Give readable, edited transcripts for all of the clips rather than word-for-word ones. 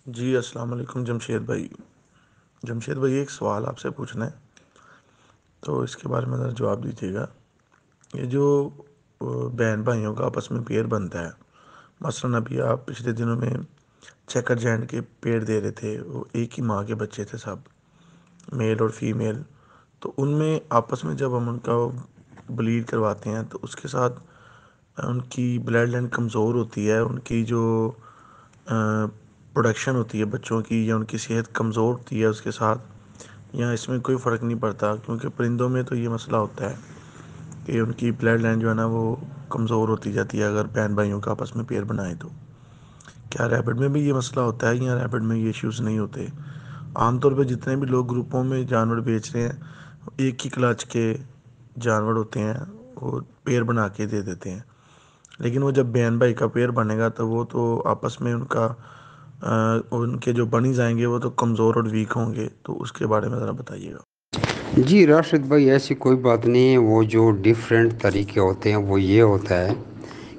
جی السلام علیکم جمشید بھائی. جمشید بھائی ایک سوال آپ سے پوچھنا ہے تو اس کے بارے میں ذرا جواب دیجیے گا. یہ جو بہن بھائیوں کا آپس میں پیئر بنتا ہے، مثلاً ابھی آپ پچھلے دنوں میں چیکر جینٹ کے پیڑ دے رہے تھے، وہ ایک ہی ماں کے بچے تھے سب، میل اور فیمیل. تو ان میں آپس میں جب ہم ان کا بلیڈ کرواتے ہیں تو اس کے ساتھ ان کی بلڈ لائن کمزور ہوتی ہے، ان کی جو پروڈکشن ہوتی ہے بچوں کی، یا ان کی صحت کمزور ہوتی ہے اس کے ساتھ، یا اس میں کوئی فرق نہیں پڑتا؟ کیونکہ پرندوں میں تو یہ مسئلہ ہوتا ہے کہ ان کی بلڈ لائن جو ہے نا وہ کمزور ہوتی جاتی ہے اگر بہن بھائیوں کا آپس میں پیئر بنائیں تو. کیا ریبٹ میں بھی یہ مسئلہ ہوتا ہے یا ریبٹ میں یہ ایشوز نہیں ہوتے؟ عام طور پہ جتنے بھی لوگ گروپوں میں جانور بیچ رہے ہیں، ایک ہی کلاچ کے جانور ہوتے ہیں، وہ پیئر بنا کے دے دیتے ہیں. لیکن وہ جب بہن بھائی کا پیئر بنے گا تو وہ تو آپس میں ان کے جو بنیز آئیں گے وہ تو کمزور اور ویک ہوں گے. تو اس کے بارے میں ذرا بتائیے گا. جی راشد بھائی، ایسی کوئی بات نہیں ہے. وہ جو ڈیفرینٹ طریقے ہوتے ہیں وہ یہ ہوتا ہے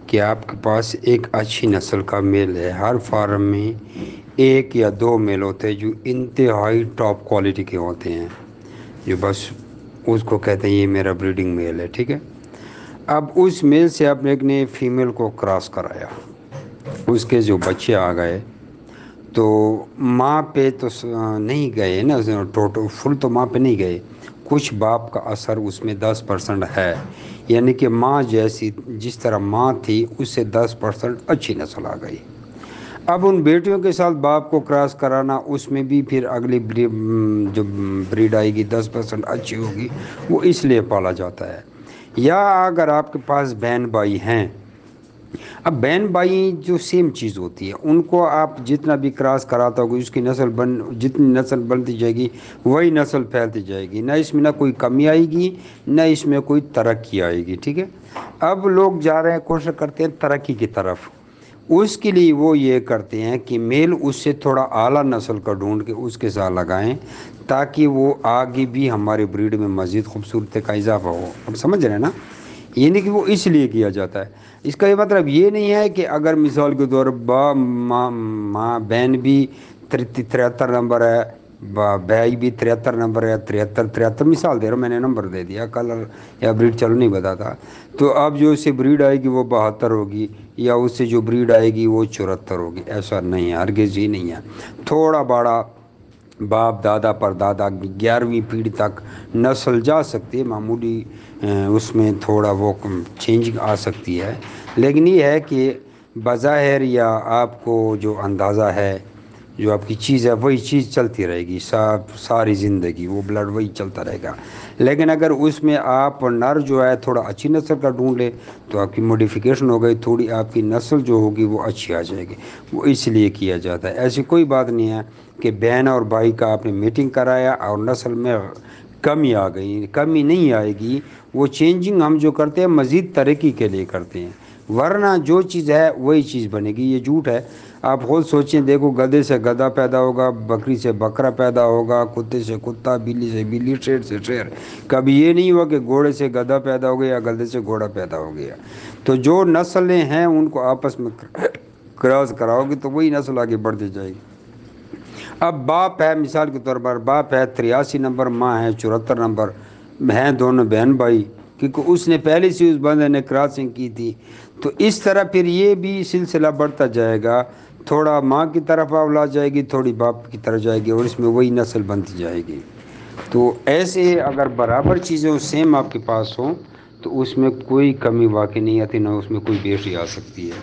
کہ آپ کے پاس ایک اچھی نسل کا میل ہے. ہر فارم میں ایک یا دو میل ہوتے ہیں جو انتہائی ٹاپ کوالٹی کے ہوتے ہیں، جو بس اس کو کہتے ہیں یہ میرا بریڈنگ میل ہے. ٹھیک ہے، اب اس میل سے آپ نے فیمیل کو کراس کرایا، اس کے جو بچے آ گئے تو ماں پہ تو نہیں گئے نا، ٹوٹل فل تو ماں پہ نہیں گئے. کچھ باپ کا اثر اس میں 10% ہے، یعنی کہ ماں جس طرح ماں تھی اس سے 10% اچھی نسل آ گئی. اب ان بیٹیوں کے ساتھ باپ کو کراس کرانا، اس میں بھی پھر اگلی جو بریڈ آئے گی 10% اچھی ہوگی، وہ اس لیے پالا جاتا ہے. یا اگر آپ کے پاس بہن بھائی ہیں، اب بہن بھائی جو سیم چیز ہوتی ہے، ان کو آپ جتنا بھی کراس کراتا ہوگا اس کی جتنی نسل بنتی جائے گی وہی نسل پھیلتی جائے گی. نہ اس میں نہ کوئی کمی آئے گی، نہ اس میں کوئی ترقی آئے گی. ٹھیک ہے، اب لوگ جا رہے ہیں، کوشش کرتے ہیں ترقی کی طرف. اس کے لیے وہ یہ کرتے ہیں کہ میل اس سے تھوڑا اعلیٰ نسل کا ڈھونڈ کے اس کے ساتھ لگائیں، تاکہ وہ آگے بھی ہمارے بریڈ میں مزید خوبصورتی کا اضافہ ہو. اب سمجھ رہے ہیں نا؟ یہ نہیں کہ وہ اس لیے کیا جاتا ہے. اس کا یہ مطلب یہ نہیں ہے کہ اگر مثال کے طور پر ماں بہن بھی 73 نمبر ہے، بھائی بھی 73 نمبر ہے، 73 مثال دے رہا ہوں، میں نے نمبر دے دیا، کلر یا بریڈ چلو نہیں بتاتا. تو اب جو اس سے بریڈ آئے گی وہ 72 ہوگی، یا اس سے جو بریڈ آئے گی وہ 74 ہوگی. ایسا نہیں ہے، ہرگز ہی نہیں ہے. تھوڑا بڑا باپ دادا پر دادا 11ویں پیڑھی تک نسل جا سکتی ہے، معمولی اس میں تھوڑا وہ چینجنگ آ سکتی ہے. لیکن یہ ہے کہ بظاہر یا آپ کو جو اندازہ ہے، جو آپ کی چیز ہے وہی چیز چلتی رہے گی ساری زندگی، وہ بلڈ وہی چلتا رہے گا. لیکن اگر اس میں آپ نر جو ہے تھوڑا اچھی نسل کا ڈھونڈ لے تو آپ کی موڈیفیکیشن ہو گئی، تھوڑی آپ کی نسل جو ہوگی وہ اچھی آ جائے گی. وہ اس لیے کیا جاتا ہے. ایسی کوئی بات نہیں ہے کہ بہن اور بھائی کا آپ نے میٹنگ کرایا اور نسل میں کمی آ گئی. کمی نہیں آئے گی. وہ چینجنگ ہم جو کرتے ہیں مزید ترقی کے لیے کرتے ہیں، ورنہ جو چیز ہے وہی چیز بنے گی. یہ جھوٹ ہے. آپ خود سوچیں، دیکھو گدھے سے گدھا پیدا ہوگا، بکری سے بکرا پیدا ہوگا، کتے سے کتا، بلی سے بلی، شیر سے شیر. کبھی یہ نہیں ہوا کہ گھوڑے سے گدھا پیدا ہو گیا یا گدھے سے گھوڑا پیدا ہو گیا. تو جو نسلیں ہیں ان کو آپس میں کراس کراؤ گے تو وہی نسل آگے بڑھتی جائے گی. اب باپ ہے، مثال کے طور پر باپ ہے 83 نمبر، ماں ہے 74 نمبر، ہیں دونوں بہن بھائی، کیونکہ اس نے پہلے سے اس بندے نے کراسنگ کی تھی. تو اس طرح پھر یہ بھی سلسلہ بڑھتا جائے گا. تھوڑا ماں کی طرف اولاد جائے گی، تھوڑی باپ کی طرف جائے گی، اور اس میں وہی نسل بنتی جائے گی. تو ایسے اگر برابر چیزیں سیم آپ کے پاس ہوں تو اس میں کوئی کمی واقع نہیں آتی، نہ اس میں کوئی بیشی آ سکتی ہے.